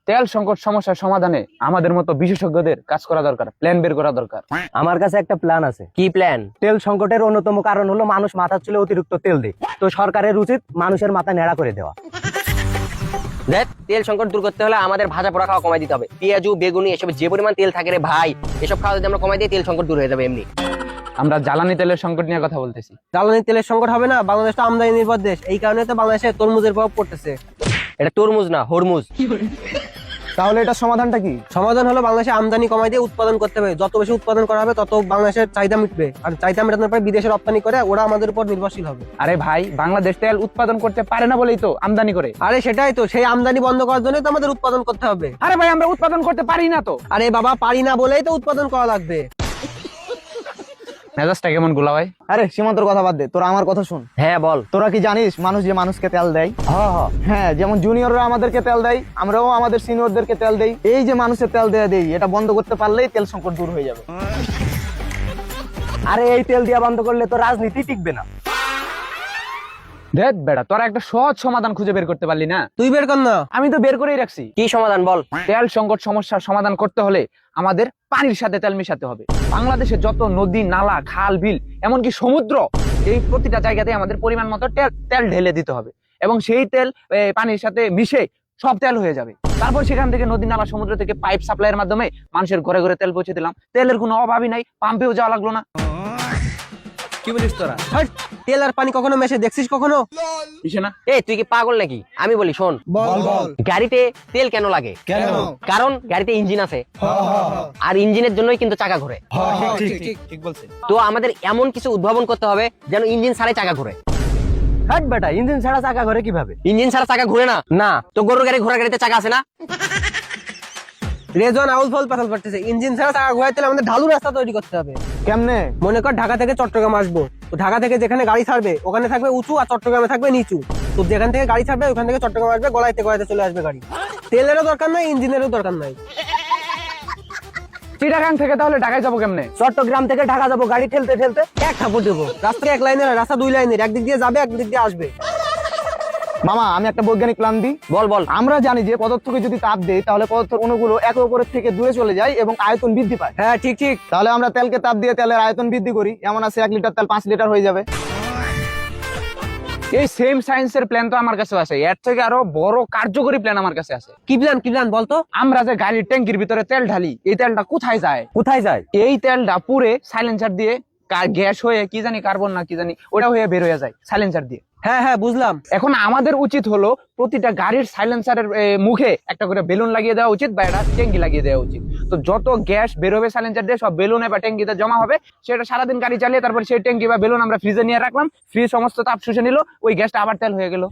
তেল সংকট সমস্যার সমাধানে আমাদের মতো বিশেষজ্ঞদের কাজ করা দরকার, প্ল্যান বের করা দরকার। আমার কাছে একটা প্ল্যান আছে। কি প্ল্যান? তেল সংকটের অন্যতম কারণ হলো মানুষ মাথার চুলে অতিরিক্ত তেল দেয়। তো সরকারের উচিত মানুষের মাথা নেড়া করে দেওয়া। দেখ, তেল সংকট দূর করতে হলে আমাদের ভাজা পোড়া খাওয়া কমাই দিতে হবে। পেঁয়াজু, বেগুনি এসব যে পরিমাণ তেল থাকে রে ভাই, এসব খাওয়া যদি আমরা কমাই দিই তেল সংকট দূর হয়ে যাবে এমনি। আমরা জ্বালানি তেলের সংকট নিয়ে কথা বলতেছি। জ্বালানি তেলের সংকট হবে না, বাংলাদেশ তো আমদানি নির্ভর দেশ, এই কারণে তো বাংলাদেশে তরমুজের প্রভাব পড়তেছে। এটা তরমুজ না, হরমুজ। তাহলে এটা সমাধানটা কি? সমাধান হলো বাংলাদেশে আমদানি কমাই দিয়ে উৎপাদন করতে হবে। যত বেশি উৎপাদন করা হবে তত বাংলাদেশের চাহিদা মিটবে, আর চাহিদা মেটানোর পরে বিদেশে রপ্তানি করে ওরা আমাদের উপর নির্ভরশীল হবে। আরে ভাই, বাংলাদেশ তেল উৎপাদন করতে পারে না বলেই তো আমদানি করে। আরে সেটাই তো, সেই আমদানি বন্ধ করার জন্যই তো আমাদের উৎপাদন করতে হবে। আরে ভাই, আমরা উৎপাদন করতে পারি না তো। আরে বাবা, পারি না বলেই তো উৎপাদন করা লাগবে। মেজাজটা কেমন গোলা ভাই? আরে সীমান্তর কথা বাদ দে, তোরা আমার কথা শুন। হ্যাঁ বল। তোরা কি জানিস মানুষ যে মানুষকে তেল দেয়? হ্যাঁ, যেমন জুনিয়ররা আমাদেরকে তেল দেয়, আমরাও আমাদের সিনিয়রদেরকে তেল দেই। এই যে মানুষের তেল দেয়া দেই, এটা বন্ধ করতে পারলেই তেল সংকট দূর হয়ে যাবে। আরে এই তেল দেয়া বন্ধ করলে তো রাজনীতি টিকবে না। দেখ বেড়া, তোরা একটা সহজ সমাধান খুঁজে বের করতে পারলি না। তুই বের কর না। আমি তো বের করেই রাখছি। কি সমাধান বল? তেল সংকট সমস্যার সমাধান করতে হলে আমাদের পানির সাথে তেল মিশাতে হবে। বাংলাদেশে যত নদী, নালা, খাল, বিল, এমনকি সমুদ্র, এই প্রতিটা জায়গাতে আমাদের পরিমাণ মতো তেল ঢেলে দিতে হবে এবং সেই তেল পানির সাথে মিশে সব তেল হয়ে যাবে। তারপর সেখান থেকে নদী, নালা, সমুদ্র থেকে পাইপ সাপ্লাইয়ের মাধ্যমে মানুষের ঘরে ঘরে তেল পৌঁছে দিলাম। তেলের কোনো অভাবই নাই, পাম্পেও যাওয়া লাগলো না। কি বলিস তোরা? হাট, তেল আর পানি কখনো মেশে দেখছিস কখনো? কিসে না? এই তুই কি পাগল নাকি? আমি বলি শোন, বল বল। গাড়িতে তেল কেন লাগে? কেন? কারণ গাড়িতে ইঞ্জিন আছে, আর ইঞ্জিনের জন্যই কিন্তু চাকা ঘুরে। ঠিক বলছে। তো আমাদের এমন কিছু উদ্ভাবন করতে হবে যেন ইঞ্জিন ছাড়াই চাকা ঘুরে। হাট বেটা, ইঞ্জিন ছাড়া চাকা ঘরে কিভাবে? ইঞ্জিন ছাড়া চাকা ঘুরে না। না। তো গরুর গাড়ি, ঘোড়ার গাড়িতে চাকা আছে না? রেজন আউল ফল পাতাল পারতেছে। ইঞ্জিন ছাড়া চাকা ঘোরাইতে হলে আমাদের ঢালু রাস্তা তৈরি করতে হবে। কেমনে? মনে কর ঢাকা থেকে চট্টগ্রাম আসবো, তো ঢাকা থেকে যেখানে গাড়ি ছাড়বে ওখানে থাকবে উঁচু, আর চট্টগ্রামে থাকবে নিচু। তো যেখান থেকে গাড়ি ছাড়বে ওখান থেকে চট্টগ্রাম আসবে, গলাইতে গলাইতে চলে আসবে গাড়ি। তেলেরও দরকার নাই, ইঞ্জিনেরও দরকার নাই। চিটাগাং থেকে তাহলে ঢাকায় যাবো কেমনে? চট্টগ্রাম থেকে ঢাকা যাবো গাড়ি ঠেলতে ঠেলতে। এক থাপড় দেবো। রাস্তা এক লাইনের, রাস্তা দুই লাইনের, একদিক দিয়ে যাবে একদিক দিয়ে আসবে। মামা, আমি একটা বৈজ্ঞানিক প্ল্যান দিই। বল বল। আমরা জানি যে পদার্থকে যদি তাপ দেই তাহলে পদার্থের অণুগুলো একে অপরের থেকে দূরে চলে যায় এবং আয়তন বৃদ্ধি পায়। হ্যাঁ ঠিক ঠিক। তাহলে আমরা তেলকে তাপ দিয়ে তেলের আয়তন বৃদ্ধি করি। এমন আছে 1 লিটার তেল 5 লিটার হয়ে যাবে। এই সেম সায়েন্সের প্ল্যান তো আমার কাছে আছে। এর থেকে আরো বড় কার্যকরী প্ল্যান আমার কাছে আছে। কি প্ল্যান? কি প্ল্যান বলতো? আমরা যে গাড়ির ট্যাঙ্কির ভিতরে তেল ঢালি, এই তেলটা কোথায় যায়? কোথায় যায়? এই তেলটা পুরে সাইলেন্সার দিয়ে গ্যাস হয়ে কি জানি কার্বন না কি জানি ওটা হয়ে বের হয়ে যায় সাইলেন্সার দিয়ে। হ্যাঁ হ্যাঁ বুঝলাম। এখন আমাদের উচিত হলো প্রতিটা গাড়ির সাইলেন্সারের মুখে একটা করে বেলুন লাগিয়ে দেওয়া উচিত বা একটা ট্যাঙ্কি লাগিয়ে দেওয়া উচিত। তো যত গ্যাস বের হবে সাইলেন্সার দিয়ে সব বেলুনে বা ট্যাঙ্কিতে জমা হবে। সেটা সারাদিন গাড়ি চালিয়ে তারপর সেই ট্যাঙ্কি বা বেলুন আমরা ফ্রিজে নিয়ে রাখলাম, ফ্রিজ সমস্ত তাপ শুষে নিল, ওই গ্যাসটা আবার তেল হয়ে গেল।